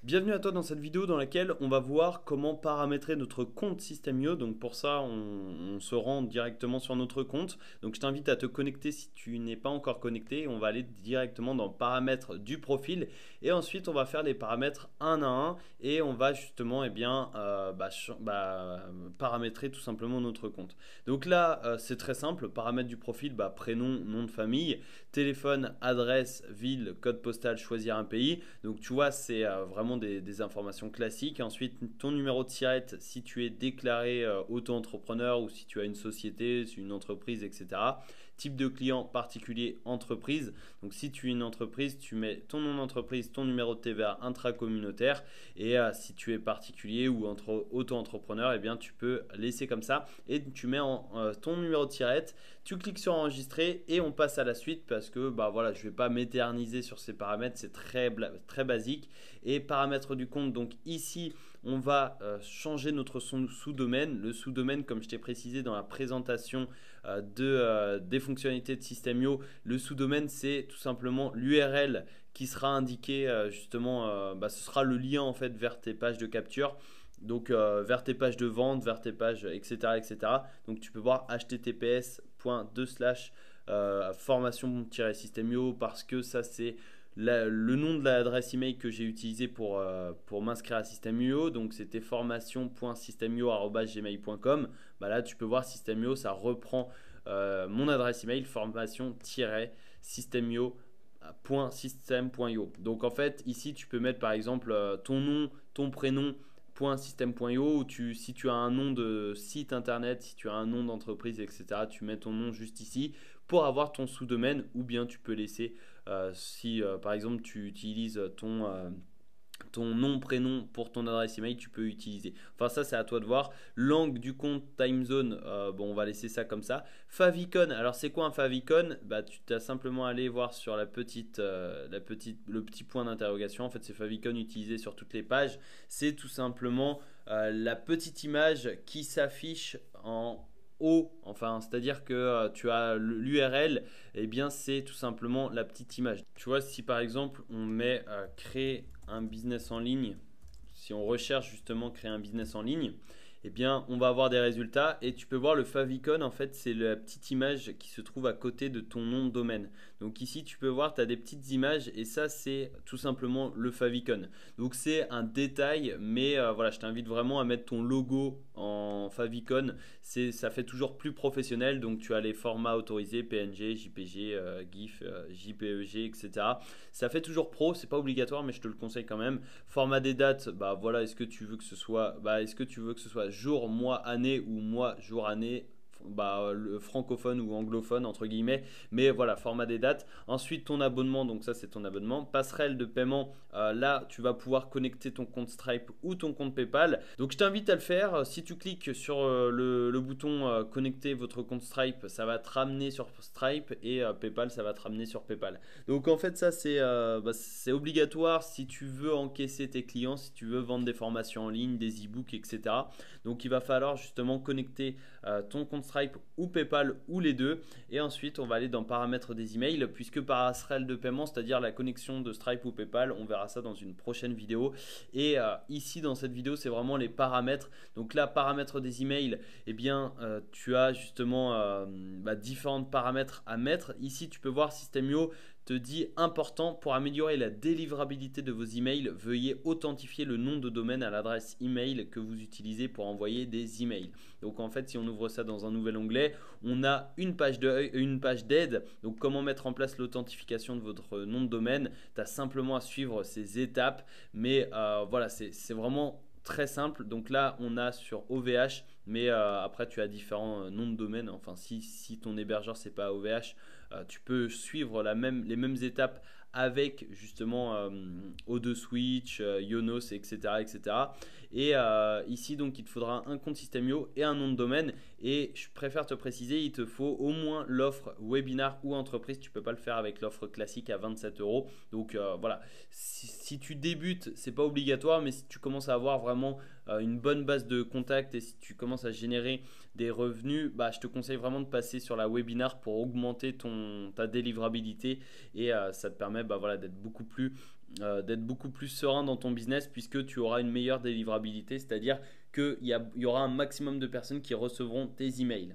Bienvenue à toi dans cette vidéo dans laquelle on va voir comment paramétrer notre compte System.io. Donc pour ça, on se rend directement sur notre compte. Donc je t'invite à te connecter si tu n'es pas encore connecté. On va aller directement dans paramètres du profil et ensuite on va faire les paramètres un à un et on va justement paramétrer tout simplement notre compte. Donc là, c'est très simple. Paramètres du profil, prénom, nom de famille, téléphone, adresse, ville, code postal, choisir un pays. Donc tu vois, c'est vraiment des informations classiques. Ensuite, ton numéro de SIRET si tu es déclaré auto-entrepreneur ou si tu as une société, une entreprise, etc. Type de client particulier, entreprise. Donc si tu es une entreprise, tu mets ton nom d'entreprise, ton numéro de TVA intracommunautaire. Et si tu es particulier ou auto-entrepreneur, eh bien tu peux laisser comme ça. Et tu mets ton numéro de SIRET, tu cliques sur enregistrer et on passe à la suite parce que voilà, je ne vais pas m'éterniser sur ces paramètres, c'est très basique. Et paramètres du compte, donc ici on va changer notre sous-domaine. Le sous-domaine, comme je t'ai précisé dans la présentation des fonctionnalités de System.io, le sous-domaine c'est tout simplement l'URL qui sera indiqué ce sera le lien en fait vers tes pages de capture. Donc vers tes pages de vente, vers tes pages, etc. etc. Donc tu peux voir https://formation-systemio parce que ça c'est le nom de l'adresse email que j'ai utilisé pour m'inscrire à System.io. Donc c'était formation.systemio@gmail.com. Là tu peux voir System.io, ça reprend mon adresse email formation-systemio.system.io. Donc en fait ici tu peux mettre par exemple ton nom, ton prénom .system.io ou si tu as un nom de site internet, si tu as un nom d'entreprise, etc., tu mets ton nom juste ici pour avoir ton sous-domaine ou bien tu peux laisser si par exemple tu utilises ton nom, prénom pour ton adresse email, tu peux utiliser. Enfin, ça, c'est à toi de voir. Langue du compte, time zone, on va laisser ça comme ça. Favicon, alors c'est quoi un favicon? Tu t'as simplement à aller voir sur le petit point d'interrogation. En fait, c'est favicon utilisé sur toutes les pages. C'est tout simplement la petite image qui s'affiche en haut, enfin, c'est-à-dire que tu as l'URL, et bien c'est tout simplement la petite image. Tu vois, si par exemple on met créer un business en ligne, si on recherche justement créer un business en ligne, eh bien, on va avoir des résultats et tu peux voir le favicon, en fait, c'est la petite image qui se trouve à côté de ton nom de domaine. Donc ici, tu peux voir, tu as des petites images et ça, c'est tout simplement le favicon. Donc c'est un détail, mais voilà, je t'invite vraiment à mettre ton logo en favicon. Ça fait toujours plus professionnel, donc tu as les formats autorisés, PNG, JPG, GIF, JPEG, etc. Ça fait toujours pro, c'est pas obligatoire, mais je te le conseille quand même. Format des dates, voilà, est-ce que tu veux que ce soit jour, mois, année ou mois, jour, année, le francophone ou anglophone entre guillemets, mais voilà, format des dates. Ensuite ton abonnement, donc ça c'est ton abonnement. Passerelle de paiement, là tu vas pouvoir connecter ton compte Stripe ou ton compte PayPal. Donc je t'invite à le faire. Si tu cliques sur le bouton connecter votre compte Stripe, ça va te ramener sur Stripe et PayPal, ça va te ramener sur PayPal. Donc en fait ça c'est obligatoire si tu veux encaisser tes clients, si tu veux vendre des formations en ligne, des e-books, etc. Donc il va falloir justement connecter ton compte Stripe ou PayPal ou les deux. Et ensuite on va aller dans paramètres des emails puisque passerelle de paiement, c'est-à-dire la connexion de Stripe ou PayPal, on verra ça dans une prochaine vidéo. Et ici dans cette vidéo c'est vraiment les paramètres. Donc là paramètres des emails, eh bien tu as justement différents paramètres à mettre. Ici tu peux voir System.io te dit important pour améliorer la délivrabilité de vos emails, veuillez authentifier le nom de domaine à l'adresse email que vous utilisez pour envoyer des emails. Donc en fait, si on ouvre ça dans un nouvel onglet, on a une page d'aide. Donc comment mettre en place l'authentification de votre nom de domaine. Tu as simplement à suivre ces étapes, mais voilà, c'est vraiment très simple. Donc là, on a sur OVH, mais après tu as différents noms de domaine. Enfin, si ton hébergeur c'est pas OVH, tu peux suivre les mêmes étapes avec justement O2 Switch, Yonos, etc. etc. Et ici, donc, il te faudra un compte System.io et un nom de domaine. Et je préfère te préciser, il te faut au moins l'offre webinar ou entreprise. Tu ne peux pas le faire avec l'offre classique à 27 euros. Donc voilà, si tu débutes, c'est pas obligatoire, mais si tu commences à avoir vraiment une bonne base de contacts et si tu commences à générer des revenus, je te conseille vraiment de passer sur la webinar pour augmenter ta délivrabilité et ça te permet voilà, d'être beaucoup plus d'être beaucoup plus serein dans ton business puisque tu auras une meilleure délivrabilité, c'est-à-dire qu'il y aura un maximum de personnes qui recevront tes emails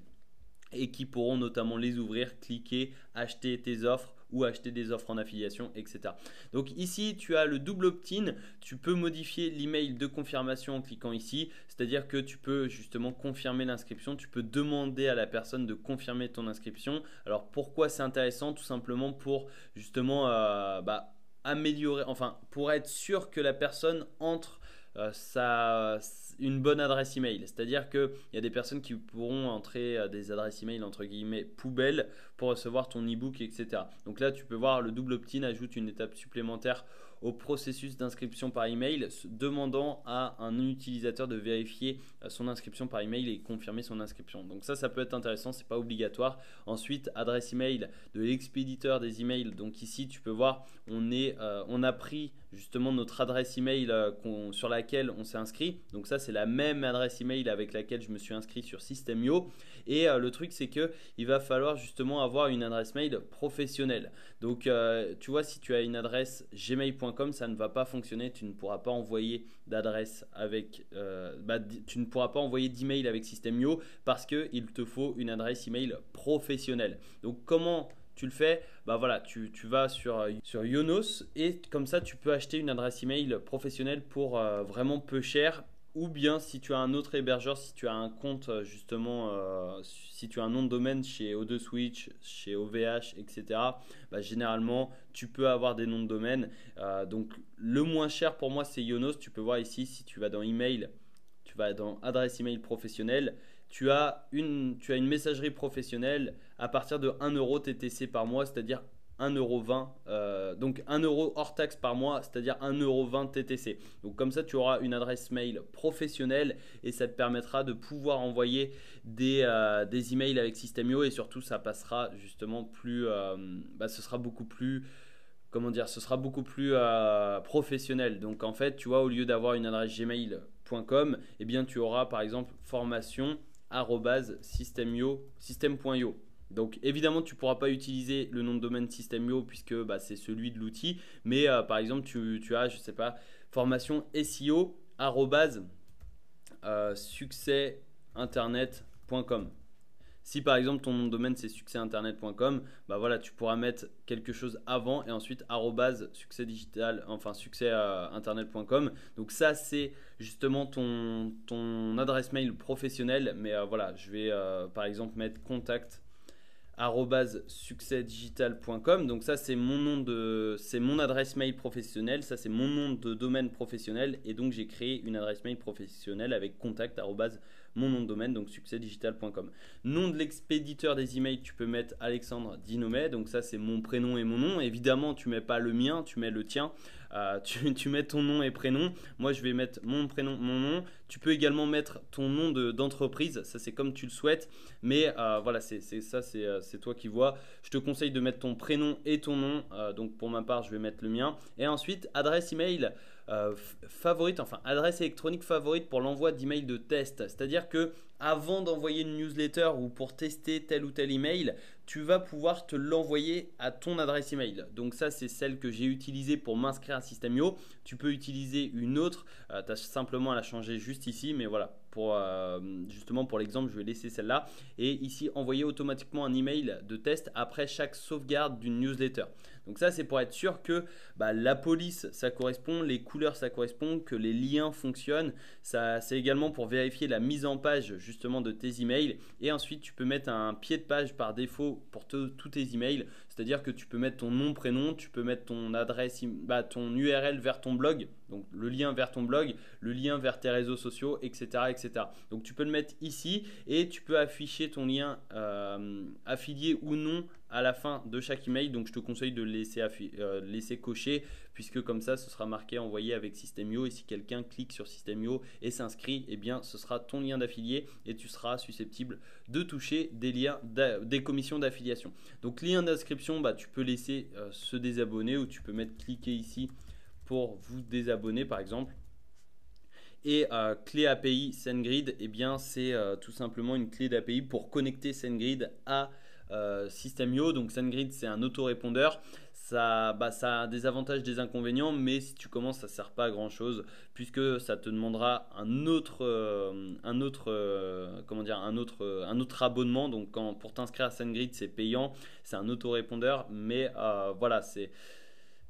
et qui pourront notamment les ouvrir, cliquer, acheter tes offres ou acheter des offres en affiliation, etc. Donc ici, tu as le double opt-in. Tu peux modifier l'email de confirmation en cliquant ici. C'est-à-dire que tu peux justement confirmer l'inscription. Tu peux demander à la personne de confirmer ton inscription. Alors pourquoi c'est intéressant? Tout simplement pour justement améliorer, enfin pour être sûr que la personne entre une bonne adresse email. C'est-à-dire qu'il y a des personnes qui pourront entrer des adresses email entre guillemets poubelles pour recevoir ton e-book, etc. Donc là, tu peux voir le double opt-in ajoute une étape supplémentaire au processus d'inscription par email, demandant à un utilisateur de vérifier son inscription par email et confirmer son inscription. Donc ça peut être intéressant, c'est pas obligatoire. Ensuite, adresse email de l'expéditeur des emails. Donc ici, tu peux voir, on a pris justement notre adresse email sur laquelle on s'est inscrit. Donc ça, c'est la même adresse email avec laquelle je me suis inscrit sur System.io. Et le truc, c'est que il va falloir justement avoir une adresse mail professionnelle. Donc tu vois, si tu as une adresse gmail.com, ça ne va pas fonctionner. Tu ne pourras pas envoyer d'adresse avec, tu ne pourras pas envoyer d'email avec System.io parce qu'il te faut une adresse email professionnelle. Donc comment tu le fais? Voilà, tu vas sur Yonos et comme ça tu peux acheter une adresse email professionnelle pour vraiment peu cher. Ou bien si tu as un autre hébergeur, si tu as un compte justement, si tu as un nom de domaine chez O2 Switch, chez OVH, etc. Généralement, tu peux avoir des noms de domaine. Donc le moins cher pour moi, c'est Yonos. Tu peux voir ici, si tu vas dans email, tu vas dans adresse email professionnelle. Tu as une messagerie professionnelle à partir de 1 euro TTC par mois, c'est-à-dire 1,20 €, donc 1 € hors taxe par mois, c'est-à-dire 1,20 € TTC. Donc comme ça, tu auras une adresse mail professionnelle et ça te permettra de pouvoir envoyer des emails avec System.io et surtout, ça passera justement plus, ce sera beaucoup plus, comment dire, ce sera beaucoup plus professionnel. Donc en fait, tu vois, au lieu d'avoir une adresse gmail.com, eh bien tu auras par exemple formation@system.io. Donc évidemment, tu ne pourras pas utiliser le nom de domaine System.io puisque c'est celui de l'outil. Mais par exemple, tu as, je sais pas, formation SEO succèsinternet.com. Si par exemple ton nom de domaine c'est succèsinternet.com, voilà, tu pourras mettre quelque chose avant et ensuite succèsinternet.com. Donc ça, c'est justement ton adresse mail professionnelle. Mais voilà, je vais par exemple mettre contact @succèsdigital.com. Donc ça, c'est mon adresse mail professionnelle, ça c'est mon nom de domaine professionnel et donc j'ai créé une adresse mail professionnelle avec contact mon nom de domaine, donc succèsdigital.com. Nom de l'expéditeur des emails, tu peux mettre Alexandre Dinomet. Donc ça, c'est mon prénom et mon nom. Évidemment, tu mets pas le mien, tu mets le tien. Tu mets ton nom et prénom. Moi, je vais mettre mon prénom, mon nom. Tu peux également mettre ton nom d'entreprise. Ça, c'est comme tu le souhaites. Mais voilà, c'est toi qui vois. Je te conseille de mettre ton prénom et ton nom. Donc pour ma part, je vais mettre le mien. Et ensuite, adresse email favorite, enfin adresse électronique favorite pour l'envoi d'emails de test. C'est-à-dire que avant d'envoyer une newsletter ou pour tester tel ou tel email, tu vas pouvoir te l'envoyer à ton adresse email. Donc ça, c'est celle que j'ai utilisée pour m'inscrire à System.io. Tu peux utiliser une autre, tu as simplement à la changer juste ici, mais voilà, justement pour l'exemple, je vais laisser celle-là. Et ici, envoyer automatiquement un email de test après chaque sauvegarde d'une newsletter. Donc ça, c'est pour être sûr que la police, ça correspond, les couleurs, ça correspond, que les liens fonctionnent. C'est également pour vérifier la mise en page justement de tes emails. Et ensuite, tu peux mettre un pied de page par défaut pour tous tes emails. C'est-à-dire que tu peux mettre ton nom, prénom, tu peux mettre ton adresse, ton URL vers ton blog, donc le lien vers ton blog, le lien vers tes réseaux sociaux, etc., etc. Donc tu peux le mettre ici et tu peux afficher ton lien affilié ou non à la fin de chaque email. Donc je te conseille de le laisser cocher puisque comme ça, ce sera marqué envoyé avec System.io et si quelqu'un clique sur System.io et s'inscrit, eh bien ce sera ton lien d'affilié et tu seras susceptible de toucher des commissions d'affiliation. Donc lien d'inscription, tu peux laisser se désabonner ou tu peux mettre cliquer ici pour vous désabonner par exemple. Et clé API SendGrid, eh bien c'est tout simplement une clé d'API pour connecter SendGrid à System.io. Donc SendGrid, c'est un autorépondeur. ça a des avantages, des inconvénients, mais si tu commences, ça ne sert pas à grand chose puisque ça te demandera un autre abonnement. Donc, pour t'inscrire à SendGrid, c'est payant, c'est un autorépondeur, mais voilà, c'est.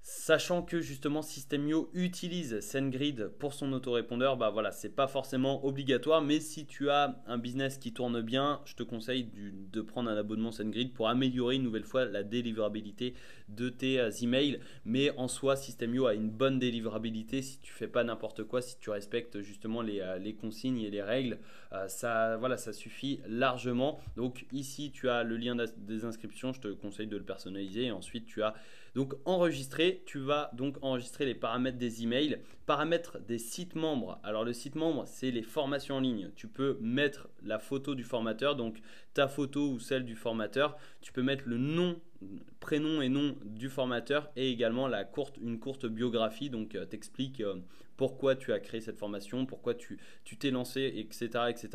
Sachant que justement System.io utilise SendGrid pour son autorépondeur, bah voilà, c'est pas forcément obligatoire, mais si tu as un business qui tourne bien, je te conseille de prendre un abonnement SendGrid pour améliorer une nouvelle fois la délivrabilité de tes emails. Mais en soi, System.io a une bonne délivrabilité si tu fais pas n'importe quoi, si tu respectes justement les consignes et les règles, voilà, ça suffit largement. Donc ici, tu as le lien des inscriptions, je te conseille de le personnaliser et ensuite tu as donc enregistrer, tu vas donc enregistrer les paramètres des emails, paramètres des sites membres. Alors le site membre, c'est les formations en ligne. Tu peux mettre la photo du formateur, donc ta photo ou celle du formateur. Tu peux mettre le nom, prénom et nom du formateur et également une courte biographie. Donc t'expliques pourquoi tu as créé cette formation, pourquoi tu t'es lancé, etc., etc.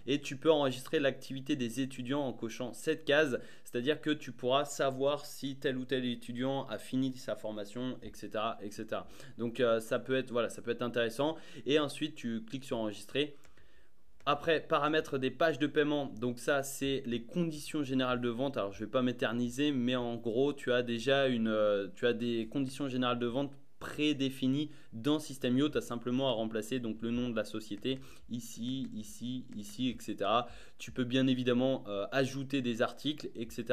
Et tu peux enregistrer l'activité des étudiants en cochant cette case. C'est-à-dire que tu pourras savoir si tel ou tel étudiant a fini sa formation, etc., etc. Donc ça peut être intéressant. Et ensuite, tu cliques sur enregistrer. Après, paramètres des pages de paiement. Donc ça, c'est les conditions générales de vente. Alors, je ne vais pas m'éterniser, mais en gros, tu as déjà tu as des conditions générales de vente prédéfinies dans System.io. Tu as simplement à remplacer donc le nom de la société ici, ici, ici, etc. Tu peux bien évidemment ajouter des articles, etc.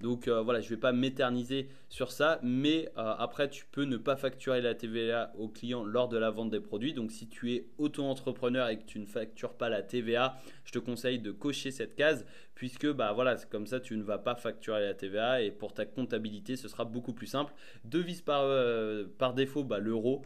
Donc voilà, je ne vais pas m'éterniser sur ça, mais après, tu peux ne pas facturer la TVA au client lors de la vente des produits. Donc si tu es auto-entrepreneur et que tu ne factures pas la TVA, je te conseille de cocher cette case puisque bah voilà, c'est comme ça tu ne vas pas facturer la TVA et pour ta comptabilité, ce sera beaucoup plus simple. Devise par défaut, bah, l'euro,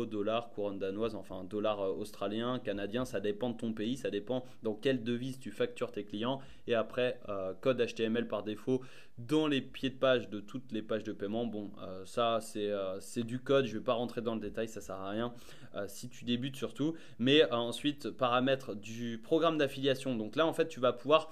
dollar, couronne danoise, enfin dollar australien, canadien, ça dépend de ton pays, ça dépend dans quelle devise tu factures tes clients. Et après, code HTML par défaut dans les pieds de page de toutes les pages de paiement. Bon, ça c'est du code, je ne vais pas rentrer dans le détail, ça ne sert à rien si tu débutes surtout. Mais ensuite, paramètres du programme d'affiliation. Donc là, en fait, tu vas pouvoir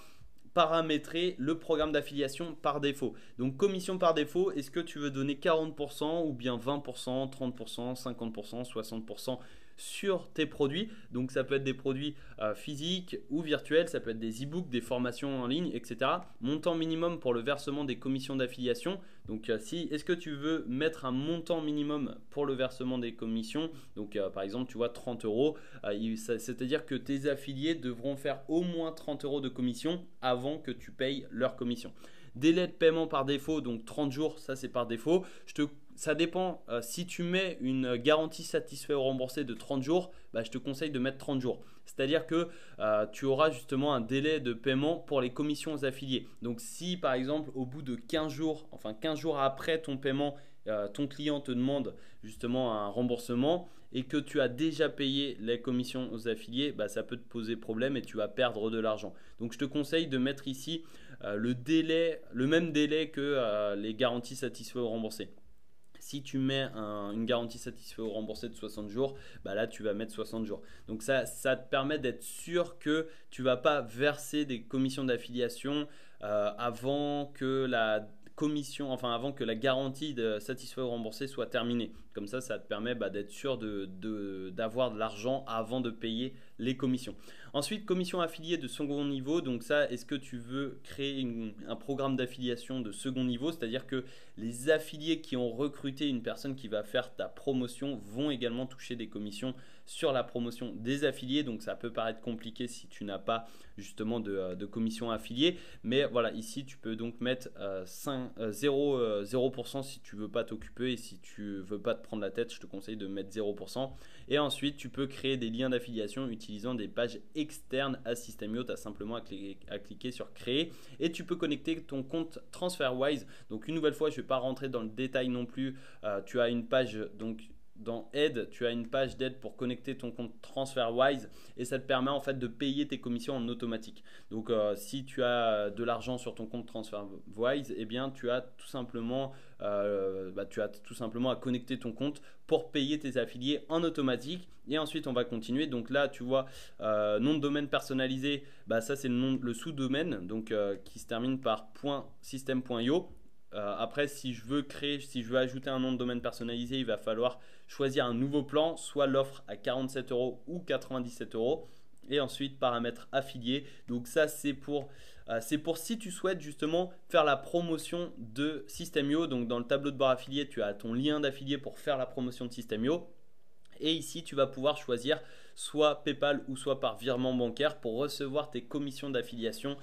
paramétrer le programme d'affiliation par défaut. Donc commission par défaut, est-ce que tu veux donner 40% ou bien 20%, 30%, 50%, 60% sur tes produits? Donc ça peut être des produits physiques ou virtuels, ça peut être des e-books, des formations en ligne, etc. Montant minimum pour le versement des commissions d'affiliation. Donc est-ce que tu veux mettre un montant minimum pour le versement des commissions? Donc par exemple, tu vois 30 euros, c'est-à-dire que tes affiliés devront faire au moins 30 euros de commission avant que tu payes leur commission. Délai de paiement par défaut, donc 30 jours, ça c'est par défaut. Ça dépend, si tu mets une garantie satisfait ou remboursé de 30 jours, bah, je te conseille de mettre 30 jours. C'est-à-dire que tu auras justement un délai de paiement pour les commissions aux affiliés. Donc si par exemple au bout de 15 jours, enfin 15 jours après ton paiement, ton client te demande justement un remboursement et que tu as déjà payé les commissions aux affiliés, bah, ça peut te poser problème et tu vas perdre de l'argent. Donc je te conseille de mettre ici le même délai que les garanties satisfaites ou remboursées. Si tu mets une garantie satisfait ou remboursée de 60 jours, bah là tu vas mettre 60 jours. Donc ça te permet d'être sûr que tu ne vas pas verser des commissions d'affiliation avant que la avant que la garantie de satisfait ou remboursé soit terminée. Comme ça te permet d'être sûr d'avoir de l'argent avant de payer les commissions. Ensuite, commission affiliée de second niveau. Donc ça, est-ce que tu veux créer un programme d'affiliation de second niveau? C'est-à-dire que les affiliés qui ont recruté une personne qui va faire ta promotion vont également toucher des commissions sur la promotion des affiliés. Donc ça peut paraître compliqué si tu n'as pas justement de commission affiliée. Mais voilà, ici tu peux donc mettre 0% si tu ne veux pas t'occuper et si tu ne veux pas te prendre la tête, je te conseille de mettre 0%. Et ensuite, tu peux créer des liens d'affiliation utilisant des pages externes à System.io. Tu as simplement à cliquer sur créer et tu peux connecter ton compte TransferWise. Donc une nouvelle fois, je ne vais pas rentrer dans le détail non plus. Tu as une page donc dans Aide, tu as une page d'aide pour connecter ton compte TransferWise et ça te permet en fait de payer tes commissions en automatique. Donc si tu as de l'argent sur ton compte TransferWise, eh bien tu as tout simplement à connecter ton compte pour payer tes affiliés en automatique. Et ensuite on va continuer. Donc là tu vois nom de domaine personnalisé, ça c'est le sous-domaine donc qui se termine par .system.io. Après, si je veux ajouter un nom de domaine personnalisé, il va falloir choisir un nouveau plan, soit l'offre à 47 euros ou 97 euros. Et ensuite, paramètres affiliés. Donc ça, c'est pour si tu souhaites justement faire la promotion de System.io. Donc dans le tableau de bord affilié, tu as ton lien d'affilié pour faire la promotion de System.io. Et ici, tu vas pouvoir choisir soit PayPal ou soit par virement bancaire pour recevoir tes commissions d'affiliation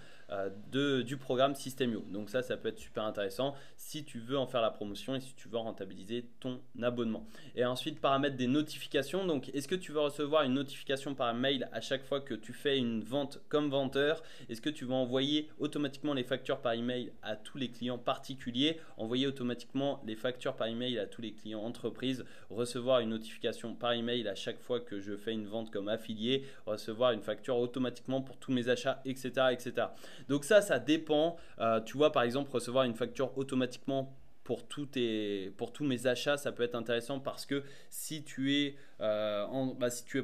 du programme System.io. Donc ça peut être super intéressant si tu veux en faire la promotion et si tu veux rentabiliser ton abonnement. Et ensuite, paramètres des notifications. Donc, est-ce que tu veux recevoir une notification par mail à chaque fois que tu fais une vente comme vendeur? Est-ce que tu vas envoyer automatiquement les factures par email à tous les clients particuliers? Envoyer automatiquement les factures par email à tous les clients entreprises? Recevoir une notification par email à chaque fois que je fais une vente comme affilié? Recevoir une facture automatiquement pour tous mes achats, etc. etc. Donc ça dépend. Tu vois, par exemple, recevoir une facture automatiquement pour tous mes achats, ça peut être intéressant parce que si tu es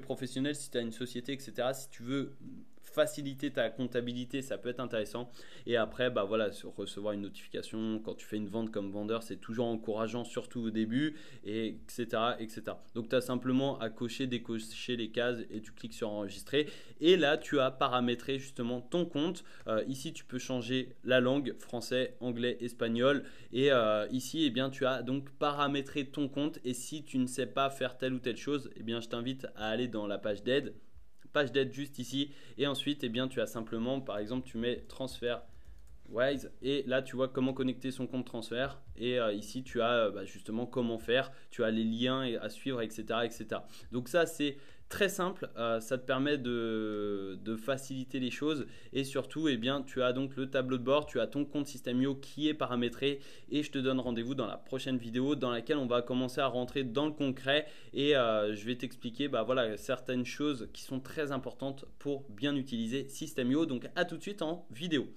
professionnel, si tu as une société, etc., si tu veux faciliter ta comptabilité, ça peut être intéressant. Et après, recevoir une notification quand tu fais une vente comme vendeur, c'est toujours encourageant, surtout au début, et etc. etc. Donc, tu as simplement à décocher les cases et tu cliques sur enregistrer. Et là, tu as paramétré justement ton compte. Ici, tu peux changer la langue, français, anglais, espagnol. Et ici, eh bien, tu as donc paramétré ton compte. Et si tu ne sais pas faire telle ou telle chose, eh bien, je t'invite à aller dans la page d'aide juste ici, et ensuite tu as simplement, par exemple, tu mets transfert Wise et là tu vois comment connecter son compte transfert et ici tu as justement comment faire, tu as les liens à suivre, etc. etc. Donc ça c'est très simple, ça te permet de faciliter les choses et surtout tu as donc le tableau de bord, tu as ton compte System.io qui est paramétré et je te donne rendez-vous dans la prochaine vidéo dans laquelle on va commencer à rentrer dans le concret et je vais t'expliquer certaines choses qui sont très importantes pour bien utiliser System.io. Donc à tout de suite en vidéo.